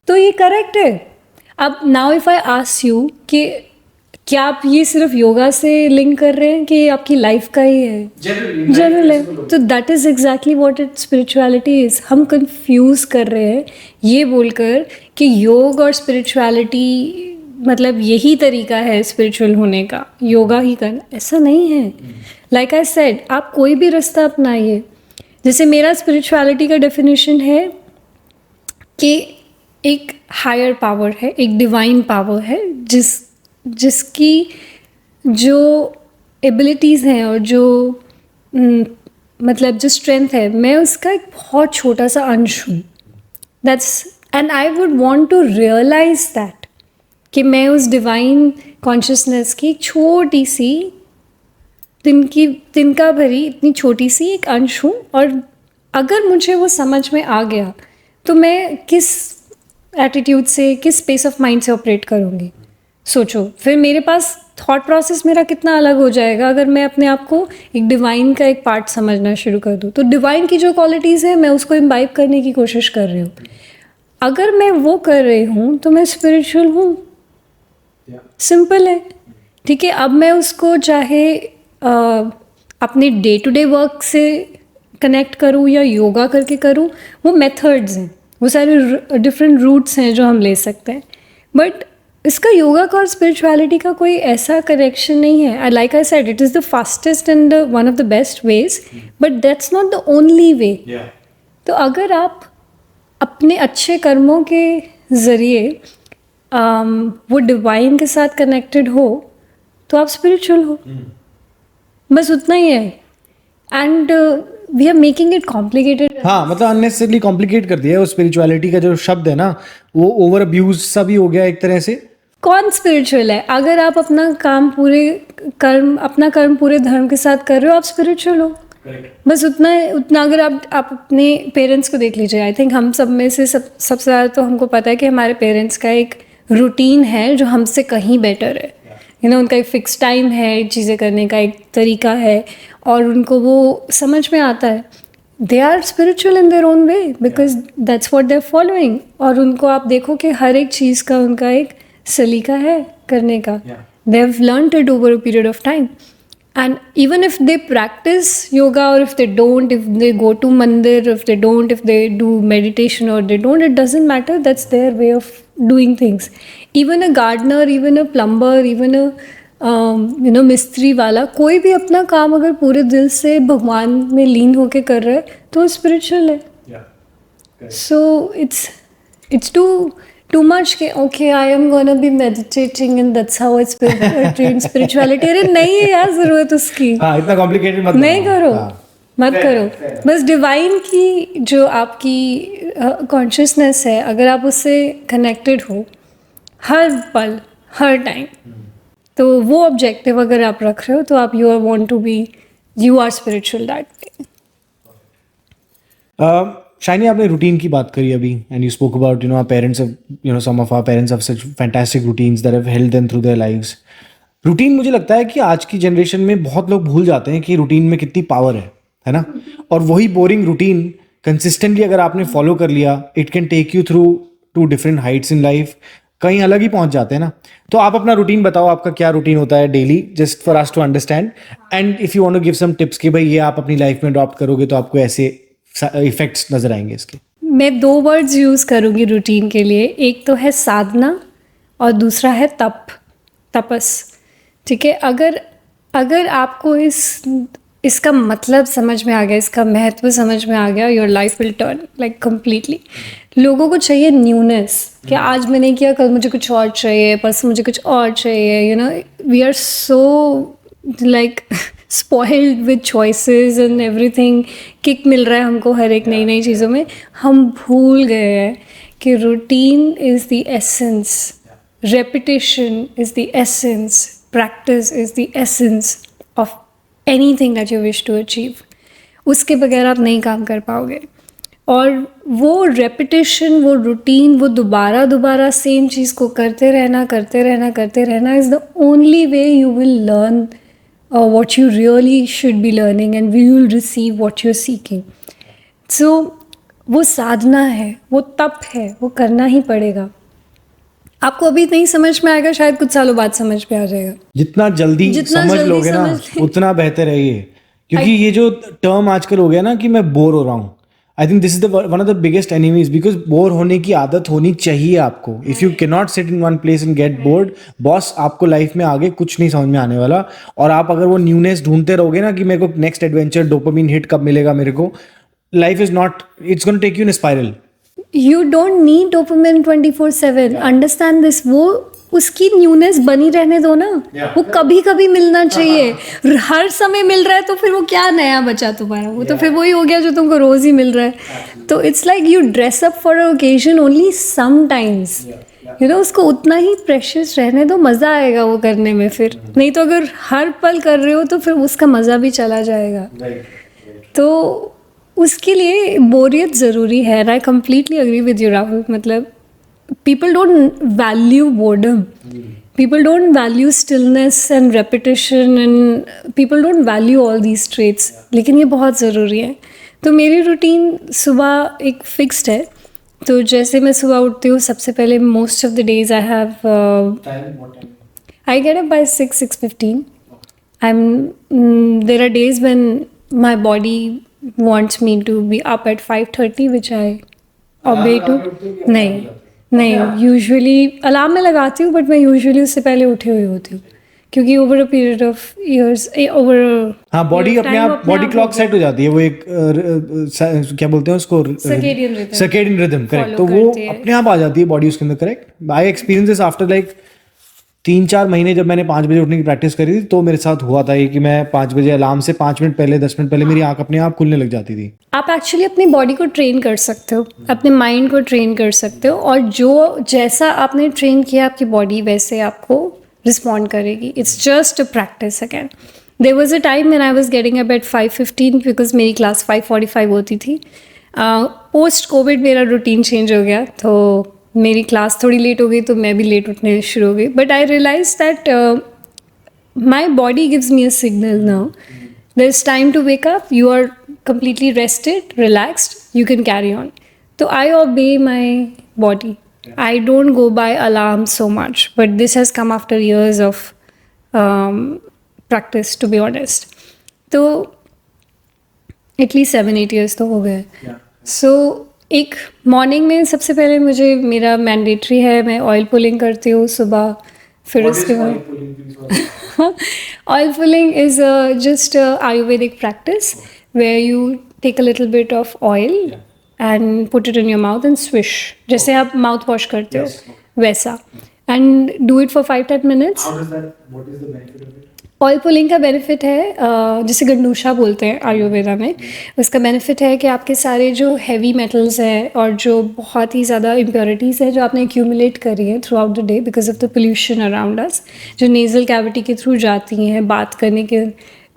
तो ये करेक्ट है। अब now if I ask you कि क्या आप ये सिर्फ योगा से लिंक कर रहे हैं कि ये आपकी लाइफ का ही है, जनरल है, तो that is exactly what it spirituality is. हम कंफ्यूज कर रहे हैं ये बोलकर कि योग और स्पिरिचुअलिटी मतलब यही तरीका है स्पिरिचुअल होने का, योगा ही करना, ऐसा नहीं है। लाइक आई सेड, आप कोई भी रास्ता अपनाइए। जैसे मेरा स्पिरिचुअलिटी का डेफिनेशन है कि एक हायर पावर है, एक डिवाइन पावर है, जिसकी जो एबिलिटीज़ हैं और जो मतलब जो स्ट्रेंथ है, मैं उसका एक बहुत छोटा सा अंश हूँ। That's and I would want to realize that कि मैं उस डिवाइन कॉन्शियसनेस की छोटी सी तिनका भरी इतनी छोटी सी एक अंश हूँ। और अगर मुझे वो समझ में आ गया तो मैं किस एटीट्यूड से, किस स्पेस ऑफ माइंड से ऑपरेट करूँगी, सोचो। फिर मेरे पास थॉट प्रोसेस मेरा कितना अलग हो जाएगा अगर मैं अपने आप को एक डिवाइन का एक पार्ट समझना शुरू कर दूँ। तो डिवाइन की जो क्वालिटीज़ है मैं उसको इम्बाइब करने की कोशिश कर रही हूँ। अगर मैं वो कर रही हूँ तो मैं स्पिरिचुअल हूँ, सिंपल है। ठीक है, अब मैं उसको चाहे अपने डे टू डे वर्क से कनेक्ट करूँ या योगा करके करूँ, वो मेथड्स हैं, वो सारे डिफरेंट रूट्स हैं जो हम ले सकते हैं। बट इसका योगा का और स्पिरिचुअलिटी का कोई ऐसा कनेक्शन नहीं है। Like I said, it is the fastest and one of the best veg, but that's not the only way. तो अगर आप अपने अच्छे कर्मों के ज़रिए वो डिवाइन के साथ कनेक्टेड हो तो आप स्पिरिचुअल हो, बस उतना ही है। And we are making it complicated. हाँ, मतलब अननेसेसरली कॉम्प्लिकेट कर दिया है। वो स्पिरिचुअलिटी का जो शब्द है ना, वो ओवर अब्यूज सा भी हो गया एक तरह से। कौन स्पिरिचुअल है? अगर आप अपना कर्म पूरे धर्म के साथ कर रहे हो, आप स्पिरिचुअल हो, बस उतना। अगर आप अपने पेरेंट्स को देख लीजिए, आई थिंक हम सब में से सबसे ज़्यादा तो हमको पता है कि हमारे पेरेंट्स का एक रूटीन है जो हमसे कहीं बेटर है। उनका एक फिक्स टाइम है, चीज़ें करने का एक तरीका है, और उनको वो समझ में आता है। They are spiritual in their own way because that's what they are following. और उनको आप देखो कि हर एक चीज़ का उनका एक सलीका है करने का। They have learned it over a period of time. And even if they practice yoga, or if they don't, if they go to mandir, if they don't, if they do meditation or they don't, it doesn't matter. That's their way of doing things. Even a gardener, even a plumber, even a मिस्त्री वाला, कोई भी अपना काम अगर पूरे दिल से भगवान में लीन होके कर रहा है तो स्पिरिचुअल है। So it's too much के okay, I am gonna be meditating and that's how it's train spirituality। अरे नहीं है यार, ज़रूरत उसकी। हाँ, इतना कॉम्प्लिकेटेड मत नहीं करो, मत Fair, करो। fair। बस डिवाइन की जो आपकी कॉन्शियसनेस है, अगर आप उससे कनेक्टेड हो हर पल हर टाइम, तो वो ऑब्जेक्टिव अगर आप रख रहे हो तो आप you are spiritual that way. Shiny, आपने रूटीन की बात करी अभी, and you spoke about our parents, some of our parents have such fantastic routines that have helped them through their lives. Routine, मुझे लगता है कि आज की जनरेशन में बहुत लोग भूल जाते हैं कि रूटीन में कितनी पावर है ना. और वही बोरिंग रूटीन कंसिस्टेंटली अगर आपने फॉलो कर लिया, it can take you through to different heights in life, कहीं अलग ही पहुंच जाते हैं ना. तो आप अपना रूटीन बताओ, आपका क्या रूटीन होता है daily, just for us to understand, and if you want to give some tips कि भाई ये आप अपनी लाइफ में अडॉप्ट करोगे तो आपको ऐसे इफेक्ट्स नजर आएंगे इसके. मैं 2 वर्ड्स यूज़ करूँगी रूटीन के लिए. एक तो है साधना और दूसरा है तपस. ठीक है, अगर आपको इसका मतलब समझ में आ गया, इसका महत्व समझ में आ गया, your life will turn like completely. लोगों को चाहिए न्यूनेस, कि आज मैंने किया, कल मुझे कुछ और चाहिए, परसों मुझे कुछ और चाहिए. We are so like spoiled with choices and everything. Kick मिल रहा है हमको हर एक नई चीज़ों में. हम भूल गए हैं कि routine is the essence, repetition is the essence, practice is the essence of anything that you wish to achieve. उसके बगैर आप नहीं काम कर पाओगे. और वो रेपिटेशन, वो रूटीन, वो दोबारा सेम चीज़ को करते रहना is the only way you will learn what you really should be learning and you will receive what you're seeking. So वो साधना है, वो तप है, वो करना ही पड़ेगा. आपको अभी नहीं समझ में आएगा, शायद कुछ सालों बाद समझ में आ जाएगा. जितना जल्दी समझ लोगे ना उतना बेहतर है ये. क्योंकि ये जो टर्म आजकल हो गया ना कि मैं बोर हो रहा हूँ, I think this is one of the biggest enemies, because bore होने की आदत होनी चाहिए आपको. If you can not sit in one place and get bored, boss आपको लाइफ में आगे कुछ नहीं समझ में आने वाला. और आप अगर वो न्यूनेस ढूंढते रहोगे ना कि मेरे को नेक्स्ट एडवेंचर, डोपामिन हिट कब मिलेगा मेरे को, life is not, it's gonna take you in spiral. You don't need dopamine 24/7. Understand this. वो उसकी न्यूनेस बनी रहने दो ना. वो कभी मिलना चाहिए. हर समय मिल रहा है तो फिर वो क्या नया बचा तुम्हारा, वो तो फिर वही हो गया जो तुमको रोज ही मिल रहा है. तो it's like you dress up for a occasion only sometimes. उसको उतना ही प्रेशियस रहने दो, मज़ा आएगा वो करने में. फिर नहीं तो अगर हर पल कर रहे हो तो फिर उसका मज़ा भी चला जाएगा. तो उसके लिए बोरियत ज़रूरी है. And I completely agree with you Rahul. मतलब people don't value boredom, people don't value stillness and repetition, and people don't value all these traits. लेकिन ये बहुत ज़रूरी है. तो मेरी रूटीन सुबह एक फिक्स्ड है. तो जैसे मैं सुबह उठती हूँ, सबसे पहले most of the days I get up by 6:15. There are days when my body wants me to be up at 5:30, which I obey to. नहीं, यूजुअली अलार्म में लगाती हूँ, बट मैं यूजुअली उससे पहले उठी हुई होती हूँ, क्योंकि over a period of years, over body अपने आप, बॉडी क्लॉक सेट हो जाती है. वो एक क्या बोलते हैं उसको, सर्केडियन रिदम. करेक्ट. तो वो अपने आप आ जाती है बॉडी उसके अंदर. Correct. I experience this after like 3-4 महीने. जब मैंने 5 बजे उठने की प्रैक्टिस करी थी तो मेरे साथ हुआ था ये कि मैं 5 बजे अलार्म से 5 मिनट पहले, 10 मिनट पहले मेरी आंख अपने आप खुलने लग जाती थी. आप एक्चुअली अपनी बॉडी को ट्रेन कर सकते हो, अपने माइंड को ट्रेन कर सकते हो, और जो जैसा आपने ट्रेन किया आपकी बॉडी वैसे आपको रिस्पॉन्ड करेगी. It's just a practice again. There was a time when I was getting up at 5:15 because मेरी क्लास 5:45 होती थी. पोस्ट कोविड मेरा रूटीन चेंज हो गया, तो मेरी क्लास थोड़ी लेट हो गई, तो मैं भी लेट उठने शुरू हो गई. But I realize that my body gives me a signal now. There is time to wake up, you are completely rested, relaxed, you can carry on. So I obey my body. I don't go by alarm so much, but this has come after years of practice, to be honest. So at least 7-8 years तो हो गए. So एक morning में सबसे पहले मुझे, मेरा mandatory है, मैं ऑयल पुलिंग करती हूँ सुबह. फिर उसके बाद oil pulling is just Ayurvedic practice where you take a little bit of oil and put it in your mouth and swish, जैसे आप माउथ वॉश करते हो वैसा, and do it for 5-10 minutes. What is the benefit of it? Oil pulling का benefit है, जिसे गंडूशा बोलते हैं आयुर्वेदा में, उसका बेनिफिट है कि आपके सारे जो हैवी मेटल्स हैं और जो बहुत ही ज़्यादा इम्प्योरिटीज़ है जो आपने एक्यूमुलेट करी है through out the day because of the pollution around us, जो नेज़ल कैविटी के थ्रू जाती हैं, बात करने के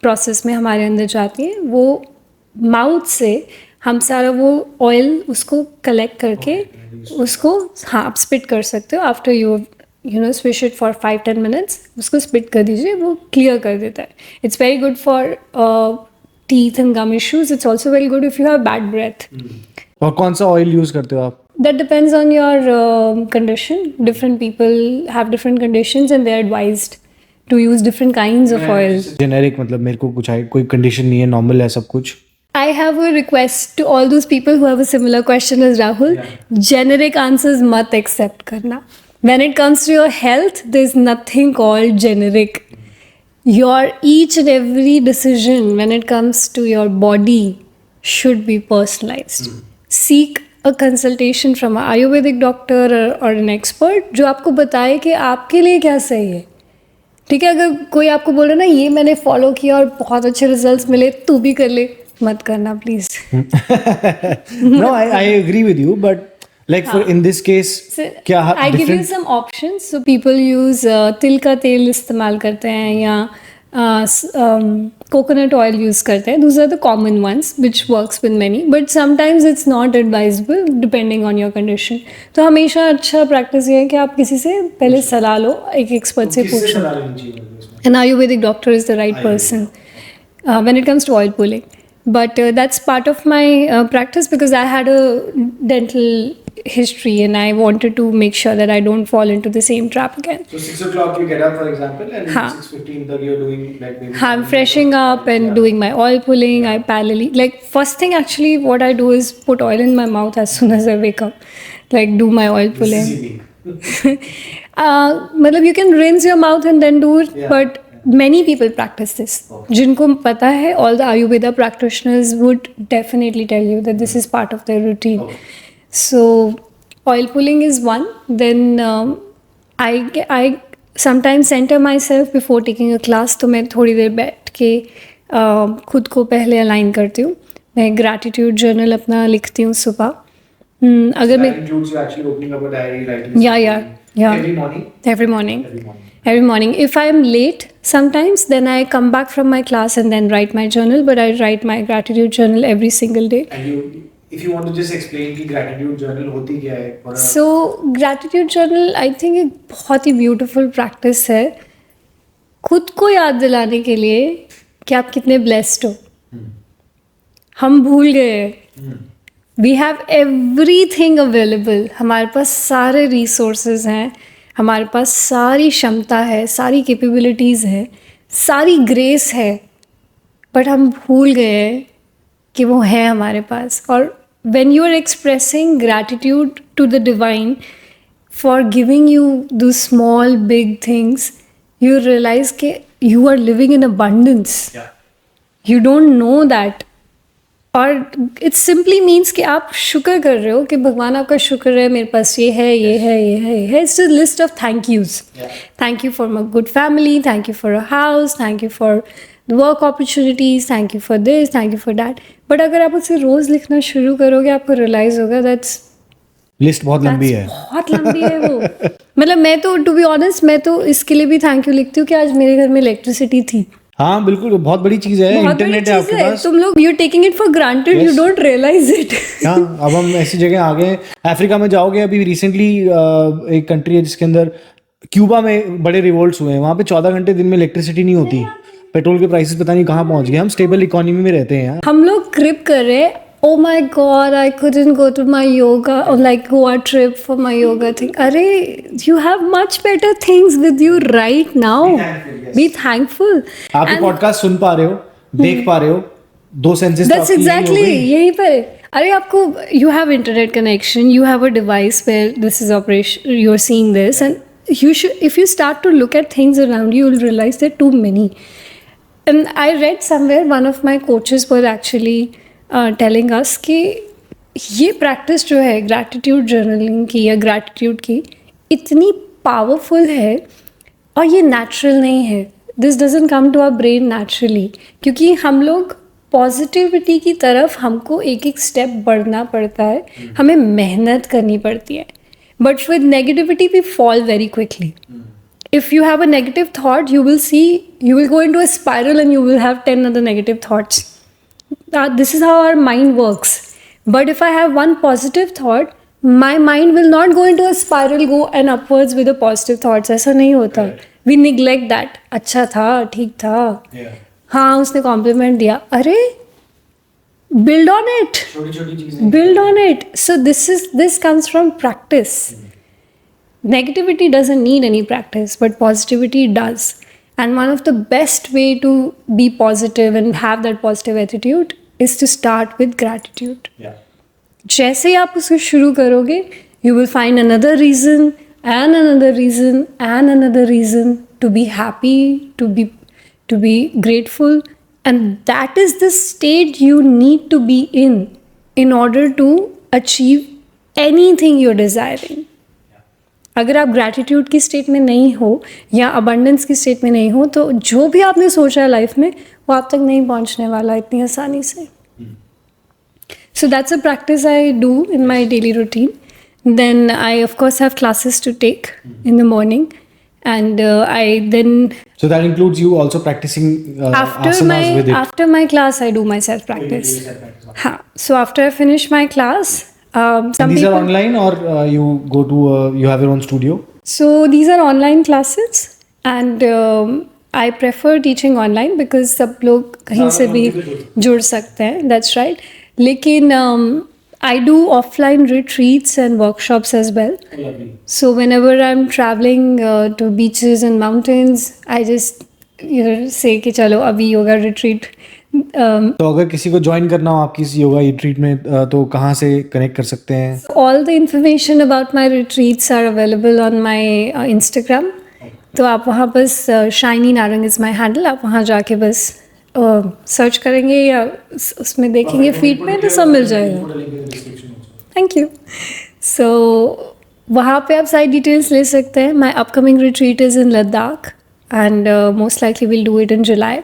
प्रोसेस में हमारे अंदर जाती हैं, वो माउथ से हम सारा वो ऑयल उसको कलेक्ट करके उसको हाँ आप स्पिट कर सकते हो after you know swish it for 5-10 minutes उसको स्पिट कर दीजिए वो क्लियर कर देता है it's very good for teeth and gum issues it's also very good if you have bad breath और कौन सा ऑयल यूज करते हो आप? that depends on your condition different people have different conditions and they're advised to use different kinds of oils generic मतलब मेरे को कुछ है कोई कंडीशन नहीं है नॉर्मल है सब कुछ. I have a request to all those people who have a similar question as Rahul. Generic answers mat accept karna. When it comes to your health, there's nothing called generic. Your each and every decision when it comes to your body should be personalized. Seek a consultation from an Ayurvedic doctor or an expert जो आपको बताए कि आपके लिए क्या सही है. ठीक है अगर कोई आपको बोले ना ये मैंने फॉलो किया और बहुत अच्छे रिजल्ट्स मिले तू भी कर ले मत करना please. No, I agree with you, but like for in this case, क्या I give you different? some options. So people use तिल का तेल इस्तेमाल करते हैं या coconut oil use करते हैं. Those are the common ones which works with many. But sometimes it's not advisable depending on your condition. तो हमेशा अच्छा प्रैक्टिस ये है कि आप किसी से पहले सलाह लो एक एक्सपर्ट से पूछो. An Ayurvedic doctor is the right person when it comes to oil pulling. But that's part of my practice because I had a dental history and I wanted to make sure that I don't fall into the same trap again. So 6 o'clock you get up, for example, and हाँ. 6:15 तक you're doing like maybe. I'm freshening up and doing my oil pulling. I parallelly like first thing actually what I do is put oil in my mouth as soon as I wake up, like do my oil pulling. मतलब you can rinse your mouth and then do it, but many people practice this. जिनको पता है, all the Ayurveda practitioners would definitely tell you that this is part of their routine. So oil pulling is one. Then I sometimes center myself before taking a class. तो मैं थोड़ी देर बैठ के खुद को पहले अलाइन करती हूँ. मैं gratitude journal अपना लिखती हूँ सुबह. अगर मैं Includes you actually opening up a diary, writing. Yeah. Every morning. Every morning. If I am late, sometimes then I come back from my class and then write my journal. But I write my gratitude journal every single day. And if you want to just explain कि gratitude journal होती क्या है? for a- So gratitude journal, I think एक बहुत ही beautiful practice है. खुद को याद दिलाने के लिए कि आप कितने blessed हो. हम भूल गए. We have everything available. हमारे पास सारे resources हैं. हमारे पास सारी क्षमता है, सारी कैपेबिलिटीज़ है, सारी ग्रेस है, बट हम भूल गए कि वो है हमारे पास. और when you are expressing gratitude to the divine for giving you those small big things, you realize कि you are living in abundance. You don't know that. और इट सिंपली मीन्स कि आप शुक्र कर रहे हो कि भगवान आपका शुक्र है मेरे पास ये है ये है ये है ये है. It's a list of thank use. Thank you for my good family, thank you for a house, thank you for work opportunities, thank you for this, thank you for that. But अगर आप उसे रोज़ लिखना शुरू करोगे आपको realise होगा that's list बहुत लंबी है. बहुत लंबी है वो. मतलब मैं तो टू बी ऑनेस्ट मैं तो इसके लिए भी थैंक यू लिखती हूँ कि आज मेरे घर में इलेक्ट्रिसिटी थी. हाँ बिल्कुल बहुत बड़ी चीज है. बहुत बड़ी इंटरनेट है चीज़ आपके है. पास. तुम लोग you taking it for granted, you don't realize it. हाँ अब हम ऐसी जगह आ गए. अफ्रीका में जाओगे अभी रिसेंटली एक कंट्री है जिसके अंदर क्यूबा में बड़े रिवोल्ट्स हुए हैं. वहाँ पे 14 घंटे दिन में इलेक्ट्रिसिटी नहीं होती. पेट्रोल के प्राइसेस पता नहीं कहाँ पहुँच गए. हम स्टेबल इकोनॉमी में रहते हैं यार. हम लोग क्रिप कर रहे हैं. Oh my God, I couldn't go to my yoga or like Goa trip for my yoga thing. अरे, you have much better things with you right now. Be thankful. आप ये पॉडकास्ट सुन पा रहे हो, देख पा रहे हो, 2 सेंसेस. That's exactly यहीं पर. अरे आपको you have internet connection, you have a device where this is operation, you're seeing this, and you should, if you start to look at things around you, you'll realize there are too many. And I read somewhere one of my coaches were actually telling us कि ये practice जो है gratitude journaling की या gratitude की इतनी powerful है और ये नेचुरल नहीं है. This doesn't come to our brain naturally क्योंकि हम लोग पॉजिटिविटी की तरफ हमको एक एक स्टेप बढ़ना पड़ता है. हमें मेहनत करनी पड़ती है. But with negativity we fall very quickly. If you have a negative thought, you will go into a spiral and you will have 10 other negative thoughts. This is how our mind works. But if I have one positive thought, my mind will not go into a spiral, go and upwards with the positive thoughts. ऐसा नहीं होता. We neglect that. अच्छा था, ठीक था. हाँ, उसने compliment दिया. अरे, build on it. Build on it. So this comes from practice. Negativity doesn't need any practice, but positivity does. And one of the best way to be positive and have that positive attitude is to start with gratitude. जैसे ही आप उसको शुरू करोगे, you will find another reason and another reason and another reason to be happy, to be grateful, and that is the state you need to be in order to achieve anything you're desiring. अगर आप gratitude की state में नहीं हो या abundance की state में नहीं हो तो जो भी आपने सोचा है लाइफ में वो आप तक नहीं पहुंचने वाला इतनी आसानी से. So that's a practice I do in my daily routine. Then I of course have classes to take in the morning and I then So that includes you also practicing asanas with it. After my class I do my self practice. So after I finish my class, some And these people, are online or you go to you have your own studio? So these are online classes and I prefer teaching online because सब लोग कहीं से भी जुड़ सकते हैं. That's right. लेकिन I do offline retreats and workshops as well. So whenever I'm traveling to beaches and mountains, I just say कि चलो अभी योगा retreat. तो अगर किसी को ज्वाइन करना हो आपकी इस योगा रिट्रीट में तो कहाँ से कनेक्ट कर सकते हैं? All the information about my retreats are available on my Instagram. तो आप वहाँ बस Shiny Narang is my handle. आप वहाँ जाके बस सर्च करेंगे या उसमें देखेंगे फीड में तो सब मिल जाएगा. Thank you. सो वहाँ पे आप सारी डिटेल्स ले सकते हैं. My upcoming retreat is in Ladakh and most likely will do it in July.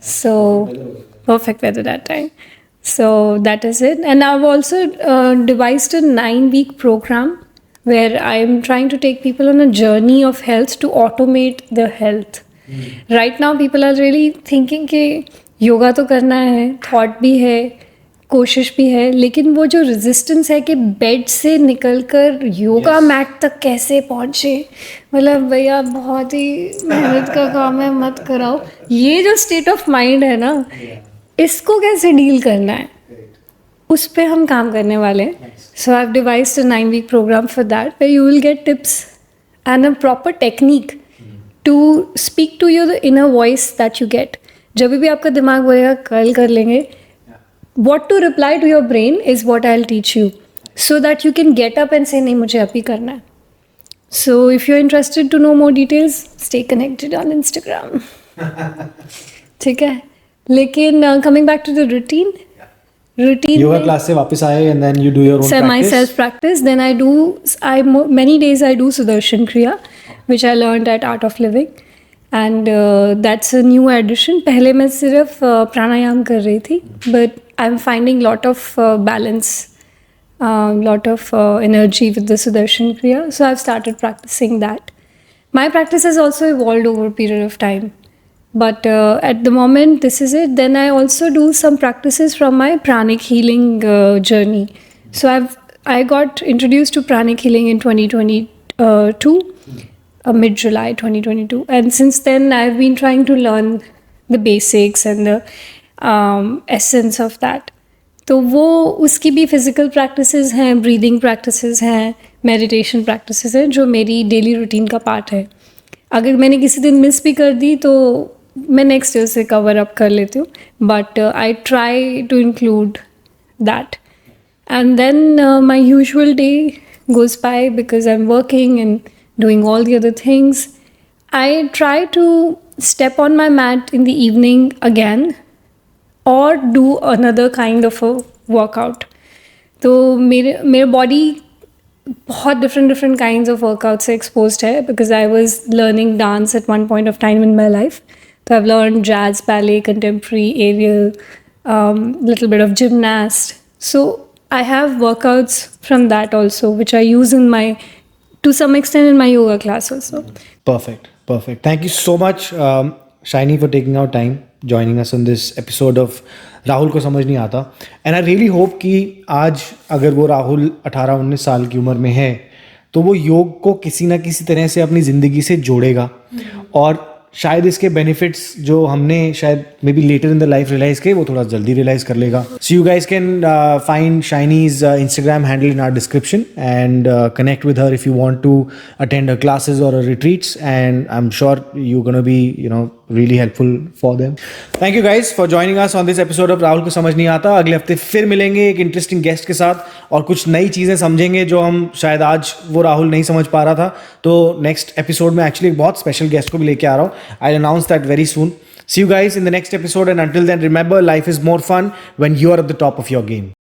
So perfect weather that time. So that is it. And I've also devised a 9-week program where I'm trying to take people on a journey of health to automate their health. Right now people are really thinking कि योगा तो करना है, thought भी है, कोशिश भी है, लेकिन वो जो रेजिस्टेंस है कि बेड से निकलकर योगा मैट तक कैसे पहुँचे, मतलब भैया बहुत ही मेहनत का काम है, मत कराओ. ये जो स्टेट ऑफ माइंड है ना, इसको कैसे डील करना है, उस पर हम काम करने वाले हैं. So I have devised a 9-week programme for that where you will get tips and a proper technique to speak to your inner voice that you get. जब भी आपका दिमाग बोलेगा कल कर लेंगे, what to reply to your brain is what I'll teach you so that you can get up and say नहीं मुझे अभी करना है. So if you're interested to know more details, stay connected on Instagram. ठीक है. लेकिन coming back to the routine yoga class से वापस आए and then you do your own my practice. self practice. Then many days I do Sudarshan Kriya, which I learned at Art of Living. And that's a new addition. पहले मैं सिर्फ प्राणायाम कर रही थी, but I'm finding lot of balance, lot of energy with the Sudarshan Kriya. So I've started practicing that. My practice has also evolved over a period of time. But at the moment, this is it. Then I also do some practices from my pranic healing journey. So I got introduced to pranic healing in 2022. Mid-July 2022, and since then I've been trying to learn the basics and the essence of that. तो वो उसकी भी physical practices हैं, breathing practices हैं, meditation practices हैं जो मेरी daily routine का part है. अगर मैंने किसी दिन miss भी कर दी तो मैं next day उसे cover up कर लेती हूँ, but I try to include that. And then my usual day goes by because I'm working and doing all the other things. I try to step on my mat in the evening again or do another kind of a workout. तो मेरे body बहुत different kinds of workouts से exposed है because I was learning dance at one point of time in my life. So I've learned jazz, ballet, contemporary, aerial, little bit of gymnast. So I have workouts from that also, which I use to some extent in my yoga class also. Perfect. Thank you so much, Shiny, for taking out time, joining us on this episode of Rahul को समझ नहीं आता. And I really hope कि आज अगर वो राहुल 18-19 साल की उम्र में है तो वो योग को किसी ना किसी तरह से अपनी ज़िंदगी से जोड़ेगा और शायद इसके बेनिफिट्स जो हमने शायद may be later in the life realise किए वो थोड़ा जल्दी रियलाइज कर लेगा. So you guys can find Shaini's Instagram handle in our description and connect with her if you want to attend her classes or her retreats, and I'm sure you're going to be really helpful for them. Thank you guys for joining us on this episode of Rahul को समझ नहीं आता. अगले हफ्ते फिर मिलेंगे एक interesting guest के साथ और कुछ नई चीज़ें समझेंगे जो हम शायद आज वो राहुल नहीं समझ पा रहा था. तो नेक्स्ट एपिसोड में एक्चुअली एक बहुत स्पेशल गेस्ट को भी लेके आ रहा हूँ. I'll announce that very soon. See you guys in the next episode, and until then remember, life is more fun when you are at the top of your game.